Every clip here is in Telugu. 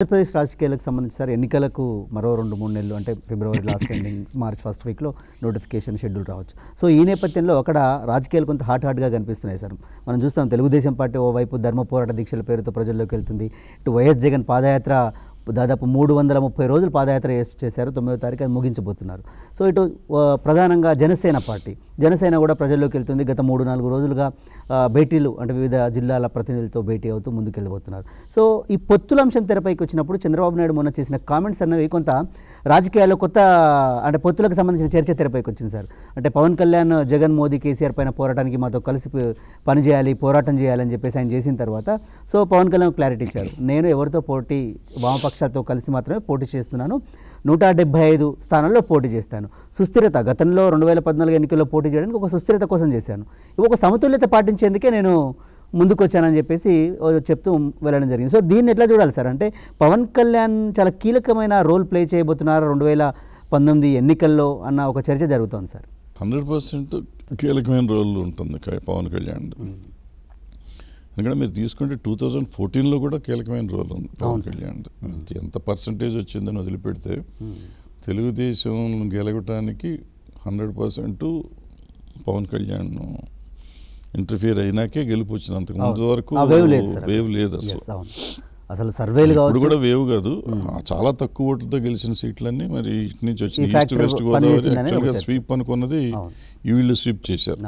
ఆంధ్రప్రదేశ్ రాజకీయాలకు సంబంధించి సార్ ఎన్నికలకు మరో 2-3 నెలలు అంటే ఫిబ్రవరి లాస్ట్ ఎండింగ్ మార్చ్ ఫస్ట్ వీక్లో నోటిఫికేషన్ షెడ్యూల్ రావచ్చు. సో ఈ నేపథ్యంలో అక్కడ రాజకీయాలు కొంత హాట్గా కనిపిస్తున్నాయి సార్. మనం చూస్తాం తెలుగుదేశం పార్టీ ఓవైపు ధర్మ పోరాట దీక్షల పేరుతో ప్రజల్లోకి వెళ్తుంది. ఇటు వైఎస్ జగన్ పాదయాత్ర దాదాపు 330 రోజులు పాదయాత్ర చేశారు. 9వ తారీఖు అది ముగించబోతున్నారు. సో ఇటు ప్రధానంగా జనసేన కూడా ప్రజల్లోకి వెళ్తుంది. గత 3-4 రోజులుగా భేటీలు అంటే వివిధ జిల్లాల ప్రతినిధులతో భేటీ అవుతూ ముందుకెళ్ళబోతున్నారు. సో ఈ పొత్తుల అంశం తెరపైకి వచ్చినప్పుడు చంద్రబాబు నాయుడు మొన్న చేసిన కామెంట్స్ అన్నవి కొంత రాజకీయాల్లో కొత్త అంటే పొత్తులకు సంబంధించిన చర్చ తెరపైకి వచ్చింది సార్. అంటే పవన్ కళ్యాణ్ జగన్ మోదీ కేసీఆర్ పైన పోరాటానికి మాతో కలిసి పనిచేయాలి, పోరాటం చేయాలని చెప్పేసి ఆయన చేసిన తర్వాత సో పవన్ కళ్యాణ్ క్లారిటీ ఇచ్చారు. నేను ఎవరితో పోటీ వామపక్షాలతో కలిసి మాత్రమే పోటీ చేస్తున్నాను, 175 స్థానాల్లో పోటీ చేస్తాను. సుస్థిరత గతంలో 2014 ఎన్నికల్లో పోటీ చేయడానికి ఒక సుస్థిరత కోసం చేశాను. ఒక సమతుల్యత పాటించేందుకే నేను ముందుకు వచ్చానని చెప్పేసి చెప్తూ వెళ్ళడం జరిగింది. సో దీన్ని ఎట్లా చూడాలి సార్? అంటే పవన్ కళ్యాణ్ చాలా కీలకమైన రోల్ ప్లే చేయబోతున్నారు 2019 ఎన్నికల్లో అన్న ఒక చర్చ జరుగుతోంది సార్. 100% కీలకమైన రోల్ ఉంటుంది పవన్ కళ్యాణ్. ఎందుకంటే మీరు తీసుకుంటే 2014లో కూడా కీలకమైన రోల్ ఉంది పవన్ కళ్యాణ్. ఎంత పర్సంటేజ్ వచ్చిందని వదిలిపెడితే తెలుగుదేశం గెలవటానికి 100% పవన్ కళ్యాణ్ ఇంటర్ఫియర్ అయినాకే గెలుపు వచ్చింది. అంతకు ముందు వరకు వేవ్ లేదు అసలు సర్వేలు ఇప్పుడు కూడా వేవ్ కాదు. చాలా తక్కువ ఓట్లతో గెలిచిన సీట్లన్నీ మరి ఇటు నుంచి వచ్చిన ఈస్ట్ వెస్ట్ గోదావరి యాక్చువల్గా స్వీప్ అనుకున్నది వీళ్ళు స్వీప్ చేశారు.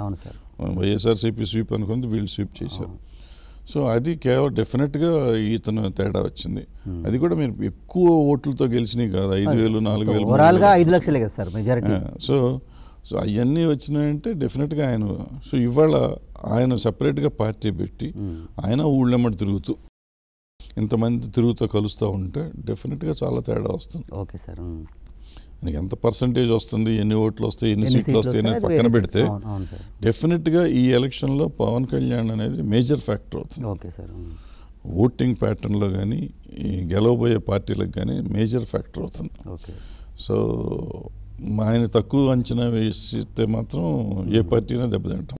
వైఎస్ఆర్సీపీ స్వీప్ అనుకున్నది వీళ్ళు స్వీప్ చేశారు. సో అది కేవలం డెఫినెట్గా ఇతను తేడా వచ్చింది. అది కూడా మీరు ఎక్కువ ఓట్లతో గెలిచినవి కాదు, 5,000 4,000 5 లక్షలే కదా సార్ మెజారిటీ. సో అవన్నీ వచ్చినాయంటే డెఫినెట్గా ఆయన సో ఇవాళ ఆయన సపరేట్గా పార్టీ పెట్టి ఆయన ఊళ్ళెమ్మడి తిరుగుతూ ఇంతమంది తిరుగుతూ కలుస్తూ ఉంటే డెఫినెట్గా చాలా తేడా వస్తుంది. Okay sir. మనకి ఎంత పర్సంటేజ్ వస్తుంది, ఎన్ని ఓట్లు వస్తాయి, ఎన్ని సీట్లు వస్తాయి అనేది పక్కన పెడితే డెఫినెట్గా ఈ ఎలక్షన్లో పవన్ కళ్యాణ్ అనేది మేజర్ ఫ్యాక్టర్ అవుతుంది. Okay sir. ఓటింగ్ ప్యాటర్న్లో కానీ గెలవబోయే పార్టీలకు కానీ మేజర్ ఫ్యాక్టర్ అవుతుంది. ఓకే. సో ఆయన తక్కువ అంచనా వేస్తే మాత్రం ఏ పార్టీ అయినా దెబ్బతింటాం.